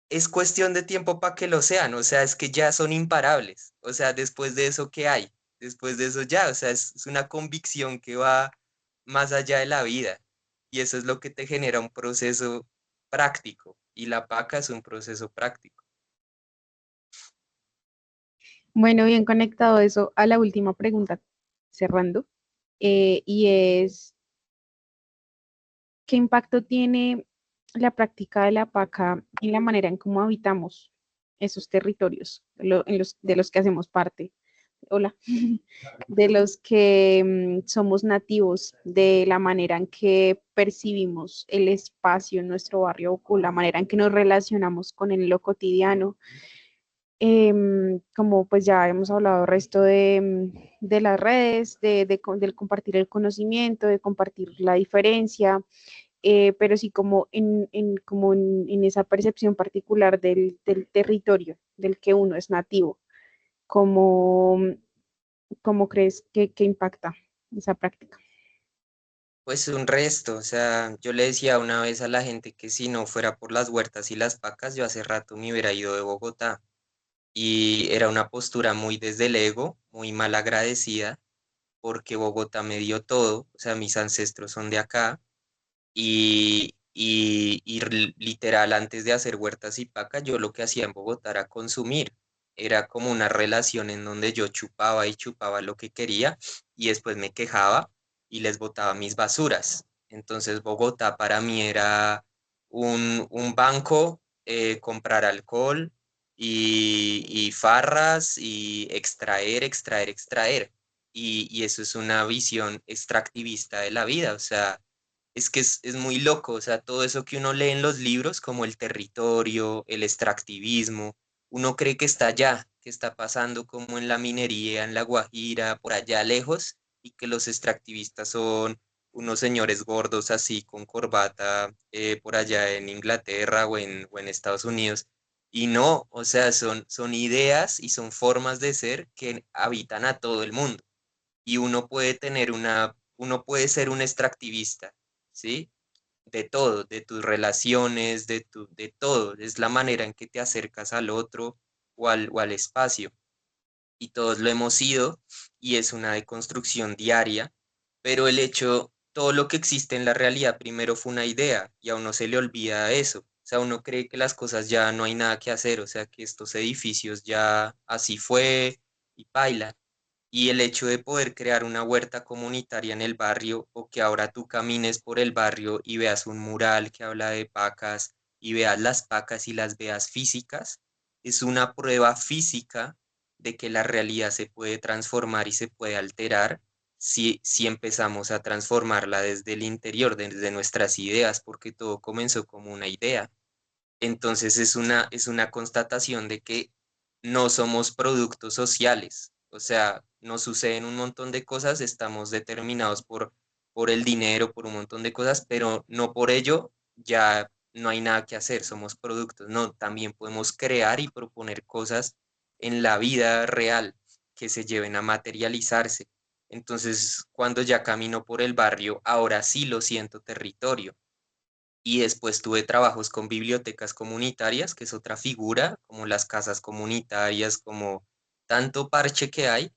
es cuestión de tiempo para que lo sean. O sea, es que ya son imparables. O sea, después de eso, ¿qué hay? Después de eso ya, o sea, es una convicción que va más allá de la vida. Y eso es lo que te genera un proceso práctico. Y la paca es un proceso práctico. Bueno, bien conectado eso a la última pregunta, cerrando, y es, ¿qué impacto tiene la práctica de la paca en la manera en cómo habitamos esos territorios de los que hacemos parte? Hola, de los que somos nativos, de la manera en que percibimos el espacio en nuestro barrio o la manera en que nos relacionamos con él en lo cotidiano. Como pues ya hemos hablado resto de las redes, del compartir el conocimiento, de compartir la diferencia, pero sí como en esa percepción particular del territorio del que uno es nativo, como, ¿cómo crees que impacta esa práctica? Pues un resto, o sea, yo le decía una vez a la gente que si no fuera por las huertas y las pacas, yo hace rato me hubiera ido de Bogotá. Y era una postura muy desde el ego, muy mal agradecida, porque Bogotá me dio todo, o sea, mis ancestros son de acá, y literal, antes de hacer huertas y pacas, yo lo que hacía en Bogotá era consumir, era como una relación en donde yo chupaba y chupaba lo que quería, y después me quejaba y les botaba mis basuras. Entonces Bogotá para mí era un banco, comprar alcohol y farras y extraer, extraer, extraer. Y eso es una visión extractivista de la vida, o sea, es que es muy loco, o sea, todo eso que uno lee en los libros, como el territorio, el extractivismo, uno cree que está allá, que está pasando como en la minería, en la Guajira, por allá lejos, y que los extractivistas son unos señores gordos así con corbata, por allá en Inglaterra o en Estados Unidos. Y no, o sea, son ideas y son formas de ser que habitan a todo el mundo. Y uno puede ser un extractivista, ¿sí? De todo, de tus relaciones, de todo. Es la manera en que te acercas al otro o al espacio. Y todos lo hemos sido y es una deconstrucción diaria, pero todo lo que existe en la realidad primero fue una idea y a uno se le olvida eso. O sea, uno cree que las cosas ya no hay nada que hacer, o sea, que estos edificios ya así fue y paila. Y el hecho de poder crear una huerta comunitaria en el barrio o que ahora tú camines por el barrio y veas un mural que habla de pacas y veas las pacas y las veas físicas, es una prueba física de que la realidad se puede transformar y se puede alterar si empezamos a transformarla desde el interior, desde nuestras ideas, porque todo comenzó como una idea. Entonces es una constatación de que no somos productos sociales. O sea, nos suceden un montón de cosas, estamos determinados por el dinero, por un montón de cosas, pero no por ello ya no hay nada que hacer, somos productos. No, también podemos crear y proponer cosas en la vida real que se lleven a materializarse. Entonces, cuando ya camino por el barrio, ahora sí lo siento territorio. Y después tuve trabajos con bibliotecas comunitarias, que es otra figura, como las casas comunitarias, como tanto parche que hay,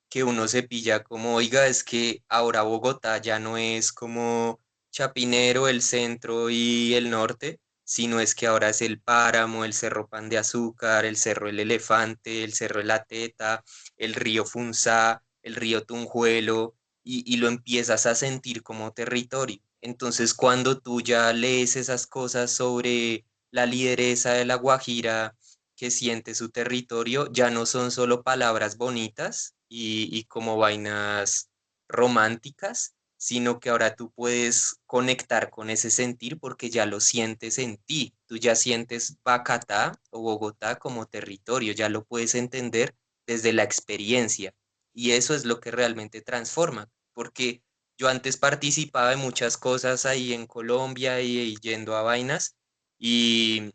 que uno se pilla como, oiga, es que ahora Bogotá ya no es como Chapinero, el centro y el norte, sino es que ahora es el Páramo, el Cerro Pan de Azúcar, el Cerro El Elefante, el Cerro de la Teta, el río Funzá, el río Tunjuelo, y lo empiezas a sentir como territorio. Entonces, cuando tú ya lees esas cosas sobre la lideresa de La Guajira, que siente su territorio, ya no son solo palabras bonitas y como vainas románticas, sino que ahora tú puedes conectar con ese sentir porque ya lo sientes en ti. Tú ya sientes Bacatá o Bogotá como territorio, ya lo puedes entender desde la experiencia. Y eso es lo que realmente transforma, porque yo antes participaba de muchas cosas ahí en Colombia y yendo a vainas y,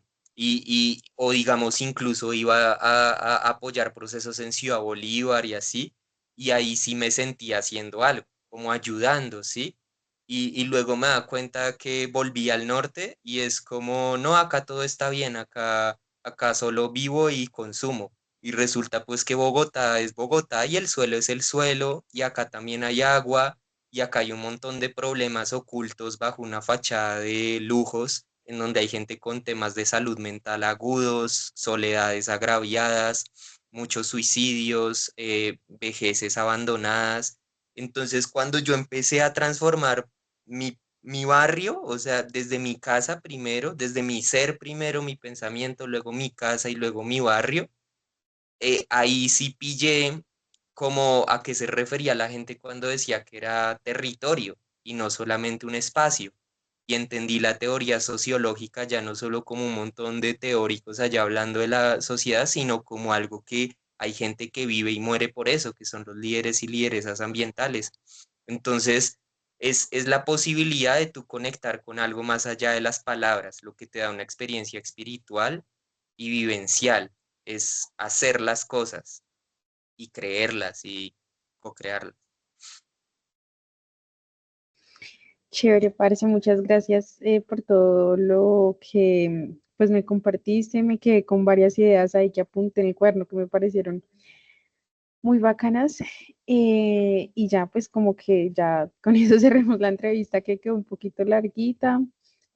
o digamos, incluso iba a apoyar procesos en Ciudad Bolívar y así, y ahí sí me sentía haciendo algo, como ayudando, ¿sí? Y luego me da cuenta que volví al norte y es como, no, acá todo está bien, acá solo vivo y consumo. Y resulta pues que Bogotá es Bogotá y el suelo es el suelo y acá también hay agua y acá hay un montón de problemas ocultos bajo una fachada de lujos en donde hay gente con temas de salud mental agudos, soledades agraviadas, muchos suicidios, vejeces abandonadas. Entonces, cuando yo empecé a transformar mi barrio, o sea, desde mi casa primero, desde mi ser primero, mi pensamiento, luego mi casa y luego mi barrio, ahí sí pillé como a qué se refería la gente cuando decía que era territorio y no solamente un espacio. Y entendí la teoría sociológica ya no solo como un montón de teóricos allá hablando de la sociedad, sino como algo que hay gente que vive y muere por eso, que son los líderes y lideresas ambientales. Entonces, es la posibilidad de tú conectar con algo más allá de las palabras, lo que te da una experiencia espiritual y vivencial, es hacer las cosas y creerlas y co-crearlas. Chévere, parce, muchas gracias por todo lo que pues me compartiste. Me quedé con varias ideas ahí que apunté en el cuaderno que me parecieron muy bacanas. Y ya, pues como que ya con eso cerremos la entrevista que quedó un poquito larguita.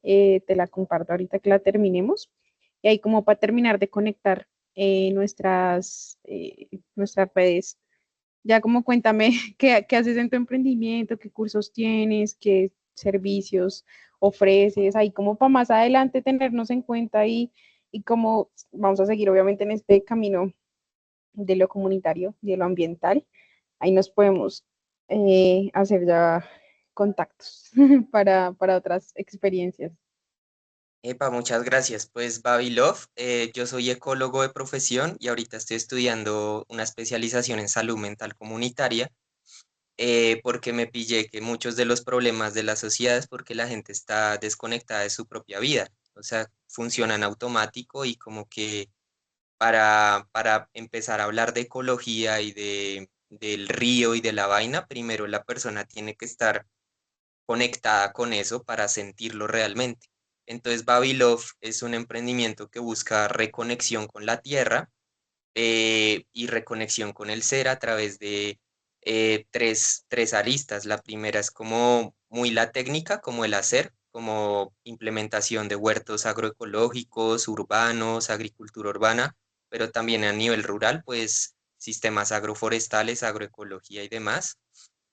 Te la comparto ahorita que la terminemos. Y ahí como para terminar de conectar nuestras redes. Ya como cuéntame qué haces en tu emprendimiento, qué cursos tienes, qué servicios ofreces, ahí como para más adelante tenernos en cuenta y cómo vamos a seguir obviamente en este camino de lo comunitario, de lo ambiental. Ahí nos podemos hacer ya contactos para otras experiencias. Epa, muchas gracias. Pues Babilov, yo soy ecólogo de profesión y ahorita estoy estudiando una especialización en salud mental comunitaria, porque me pillé que muchos de los problemas de la sociedad es porque la gente está desconectada de su propia vida, o sea, funciona en automático y como que para empezar a hablar de ecología y del río y de la vaina, primero la persona tiene que estar conectada con eso para sentirlo realmente. Entonces, Babilov es un emprendimiento que busca reconexión con la tierra, y reconexión con el ser a través de tres aristas. La primera es como muy la técnica, como el hacer, como implementación de huertos agroecológicos, urbanos, agricultura urbana, pero también a nivel rural, pues sistemas agroforestales, agroecología y demás.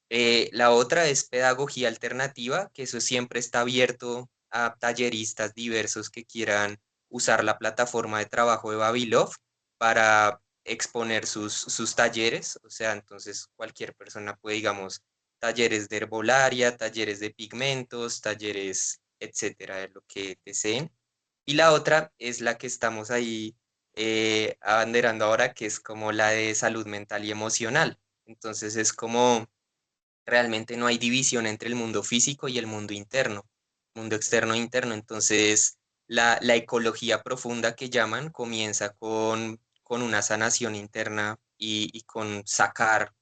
La otra es pedagogía alternativa, que eso siempre está abierto a talleristas diversos que quieran usar la plataforma de trabajo de Babilov para exponer sus talleres. O sea, entonces cualquier persona puede, digamos, talleres de herbolaria, talleres de pigmentos, talleres, etcétera, de lo que deseen. Y la otra es la que estamos ahí abanderando ahora, que es como la de salud mental y emocional. Entonces es como realmente no hay división entre el mundo físico y el mundo interno, mundo externo e interno. Entonces la ecología profunda que llaman comienza con una sanación interna y con sacar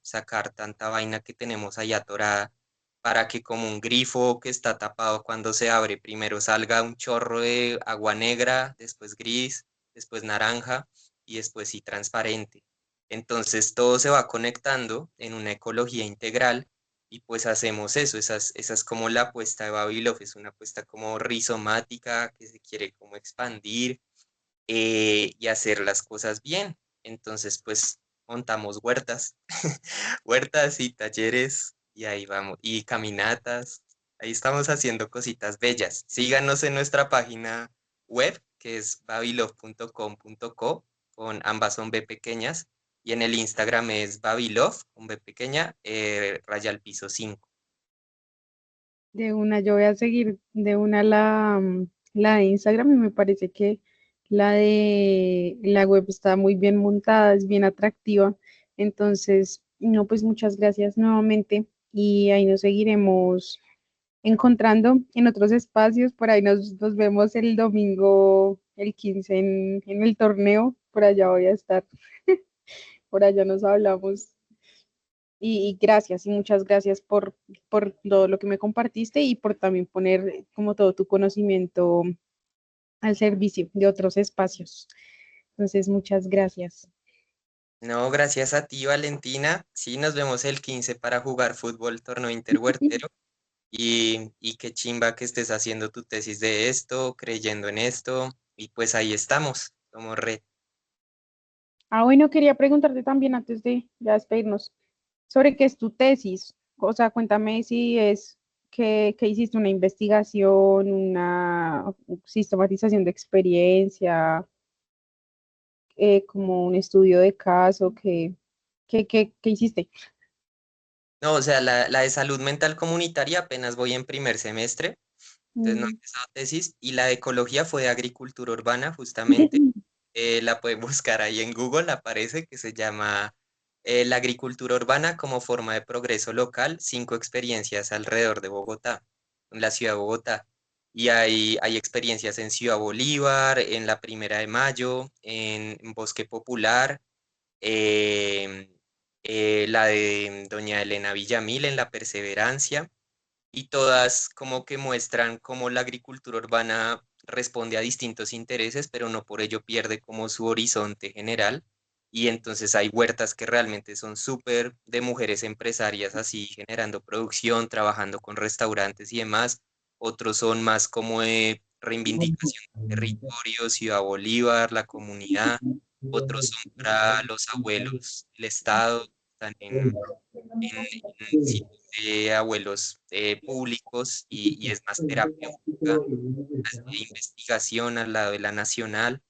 tanta vaina que tenemos ahí atorada para que como un grifo que está tapado cuando se abre, primero salga un chorro de agua negra, después gris, después naranja y después sí transparente. Entonces todo se va conectando en una ecología integral y pues hacemos eso. Esa es como la apuesta de Vavilov, es una apuesta como rizomática que se quiere como expandir y hacer las cosas bien. Entonces pues montamos huertas, huertas y talleres y ahí vamos, y caminatas. Ahí estamos haciendo cositas bellas. Síganos en nuestra página web, que es babilov.com.co, con ambas son B pequeñas, y en el Instagram es babilov, con B pequeña, raya al piso 5. De una, yo voy a seguir de una la de Instagram y me parece que la de la web está muy bien montada, es bien atractiva. Entonces, no, pues muchas gracias nuevamente y ahí nos seguiremos encontrando en otros espacios. Por ahí nos vemos el domingo, el 15 en el torneo. Por allá voy a estar, por allá nos hablamos. Y gracias, y muchas gracias por todo lo que me compartiste y por también poner como todo tu conocimiento al servicio de otros espacios. Entonces, muchas gracias. No, gracias a ti, Valentina. Sí, nos vemos el 15 para jugar fútbol torneo interhuertero. Y qué chimba que estés haciendo tu tesis de esto, creyendo en esto. Y pues ahí estamos, somos red. Ah, bueno, quería preguntarte también antes de ya despedirnos sobre qué es tu tesis. O sea, cuéntame si es que hiciste una investigación, una sistematización de experiencia, como un estudio de caso, ¿qué hiciste? No, o sea, la de salud mental comunitaria apenas voy en primer semestre, entonces no he Mm. empezado tesis. Y la de ecología fue de agricultura urbana, justamente. La pueden buscar ahí en Google, aparece que se llama La agricultura urbana como forma de progreso local, 5 experiencias alrededor de Bogotá, en la ciudad de Bogotá. Y hay experiencias en Ciudad Bolívar, en la Primera de Mayo, en Bosque Popular, em, la de doña Elena Villamil en La Perseverancia, y todas como que muestran cómo la agricultura urbana responde a distintos intereses, pero no por ello pierde como su horizonte general. Y entonces hay huertas que realmente son súper de mujeres empresarias así, generando producción, trabajando con restaurantes y demás. Otros son más como de reivindicación de territorio, Ciudad Bolívar, la comunidad. Otros son para los abuelos, el Estado, están en sitios de abuelos públicos y es más terapéutica, más de investigación al lado de la nacional.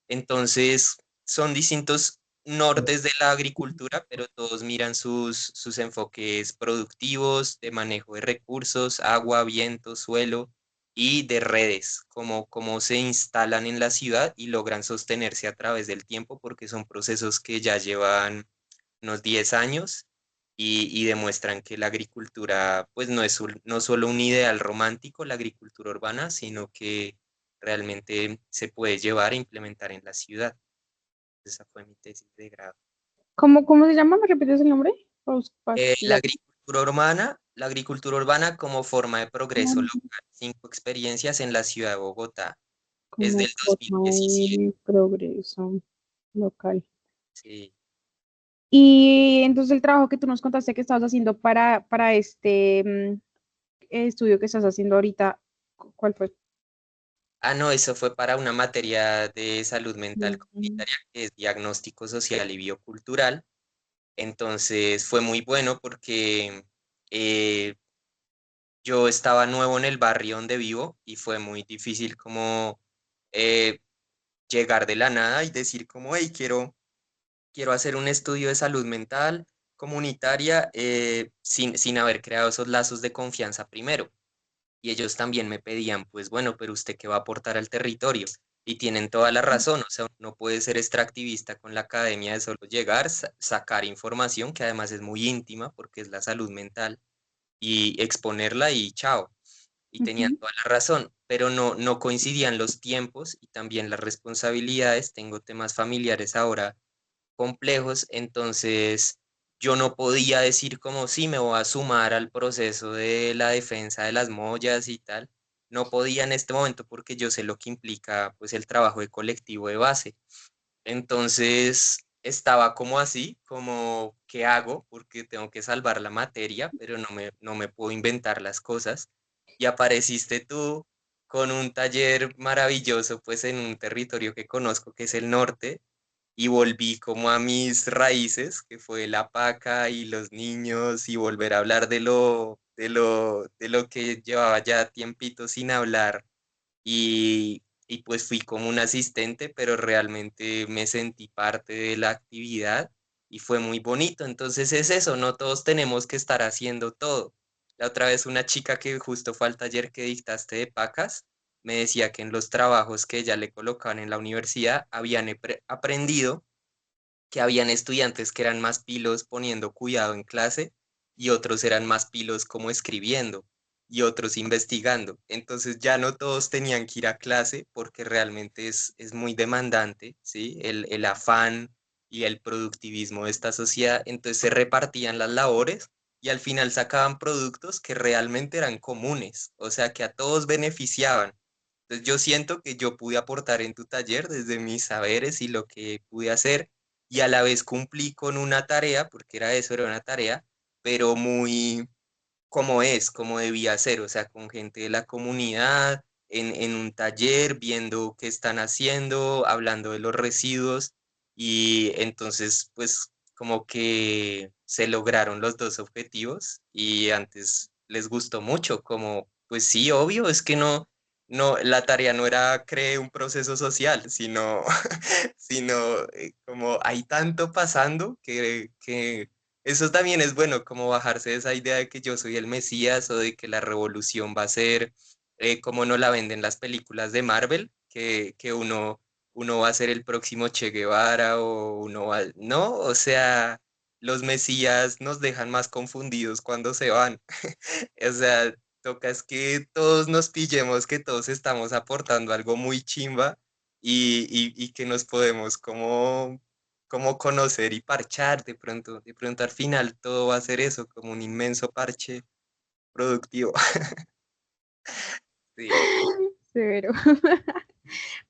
Entonces, son distintos nortes de la agricultura, pero todos miran sus enfoques productivos, de manejo de recursos, agua, viento, suelo y de redes, cómo se instalan en la ciudad y logran sostenerse a través del tiempo, porque son procesos que ya llevan unos 10 años y demuestran que la agricultura pues no es no solo un ideal romántico, la agricultura urbana, sino que realmente se puede llevar e implementar en la ciudad. Esa fue mi tesis de grado. ¿Cómo se llama? ¿Me repites el nombre? Para estudiarlo. La agricultura urbana como forma de progreso local, 5 experiencias en la ciudad de Bogotá. Es Como del forma 2017. de progreso local. Sí. Y entonces el trabajo que tú nos contaste que estabas haciendo para este estudio que estás haciendo ahorita, ¿cuál fue? Ah, no, eso fue para una materia de salud mental Mm. comunitaria que es diagnóstico social y biocultural. Entonces fue muy bueno porque eh, yo estaba nuevo en el barrio donde vivo y fue muy difícil como eh, llegar de la nada y decir como, hey, quiero hacer un estudio de salud mental. comunitaria sin haber creado esos lazos de confianza primero. Y ellos también me pedían, pues bueno, pero usted qué va a aportar al territorio. Y tienen toda la razón, o sea, no puede ser extractivista con la academia de solo llegar, sacar información, que además es muy íntima porque es la salud mental, y exponerla y chao. Y tenían Ujú. toda la razón, pero no coincidían los tiempos y también las responsabilidades. Tengo temas familiares ahora complejos, entonces yo no podía decir como sí, me voy a sumar al proceso de la defensa de las mollas y tal. No podía en este momento porque yo sé lo que implica pues el trabajo de colectivo de base. Entonces estaba como así, como ¿qué hago? Porque tengo que salvar la materia, pero no me puedo inventar las cosas. Y apareciste tú con un taller maravilloso pues en un territorio que conozco que es el norte y volví como a mis raíces, que fue la paca y los niños y volver a hablar de lo que llevaba ya tiempito sin hablar y pues fui como un asistente, pero realmente me sentí parte de la actividad y fue muy bonito. Entonces es eso, no todos tenemos que estar haciendo todo. La otra vez una chica que justo fue al taller que dictaste de pacas, me decía que en los trabajos que ella le colocaban en la universidad habían aprendido que habían estudiantes que eran más pilos poniendo cuidado en clase y otros eran más pilos como escribiendo y otros investigando. Entonces ya no todos tenían que ir a clase porque realmente es muy demandante, ¿sí? El afán y el productivismo de esta sociedad. Entonces se repartían las labores y al final sacaban productos que realmente eran comunes, o sea, que a todos beneficiaban. Entonces yo siento que yo pude aportar en tu taller desde mis saberes y lo que pude hacer y a la vez cumplí con una tarea, porque era eso, era una tarea, pero muy como es, como debía ser, o sea, con gente de la comunidad, en un taller, viendo qué están haciendo, hablando de los residuos y entonces pues como que se lograron los dos objetivos y antes les gustó mucho, como pues sí, obvio, es que no, la tarea no era crear un proceso social, sino como hay tanto pasando que eso también es bueno, como bajarse de esa idea de que yo soy el Mesías o de que la revolución va a ser como no la venden las películas de Marvel, que uno va a ser el próximo Che Guevara o uno va... No, o sea, los Mesías nos dejan más confundidos cuando se van. O sea, toca es que todos nos pillemos que todos estamos aportando algo muy chimba y que nos podemos como conocer y parchar de pronto al final todo va a ser eso, como un inmenso parche productivo. Sí, Severo.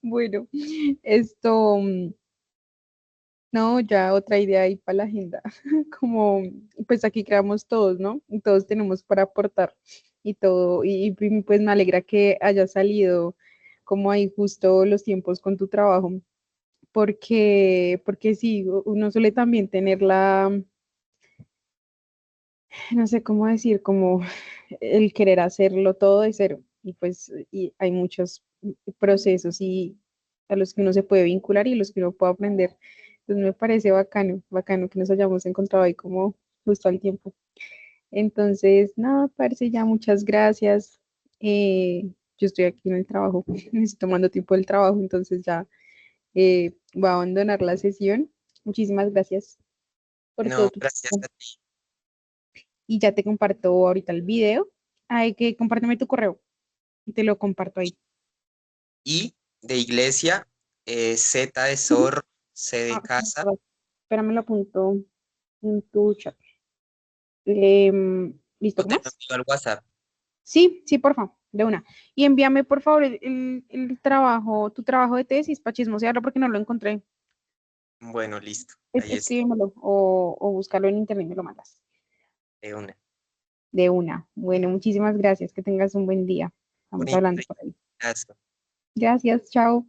Bueno, esto, no, ya otra idea ahí para la agenda. Como, pues aquí creamos todos, ¿no? Y todos tenemos para aportar y todo. Y pues me alegra que haya salido como ahí justo los tiempos con tu trabajo, porque sí, uno suele también tener no sé cómo decir, como el querer hacerlo todo de cero. Y pues y hay muchos procesos y a los que uno se puede vincular y los que uno puede aprender. Entonces me parece bacano, bacano que nos hayamos encontrado ahí como justo al tiempo. Entonces, nada, parece ya muchas gracias. Yo estoy aquí en el trabajo, me estoy tomando tiempo del trabajo, entonces ya voy a abandonar la sesión. Muchísimas gracias por todo no, tu gracias tiempo a ti. y ya te comparto ahorita el video. Hay que compárteme tu correo y te lo comparto ahí. Y de iglesia, Z de Ujú. zorro, C de Ah, casa, espérame, lo apunto en tu chat. ¿Listo? o ¿Qué te lo más? envío al WhatsApp. Sí, sí, por favor, de una. Y envíame, por favor, el trabajo, tu trabajo de tesis para chismosearlo porque no lo encontré. Bueno, listo, ahí está, Escríbemelo o búscalo en internet y me lo mandas. de una. De una. Bueno, muchísimas gracias. Que tengas un buen día. Estamos Bonito hablando día, por ahí. abrazo, Gracias, chao.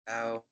chao.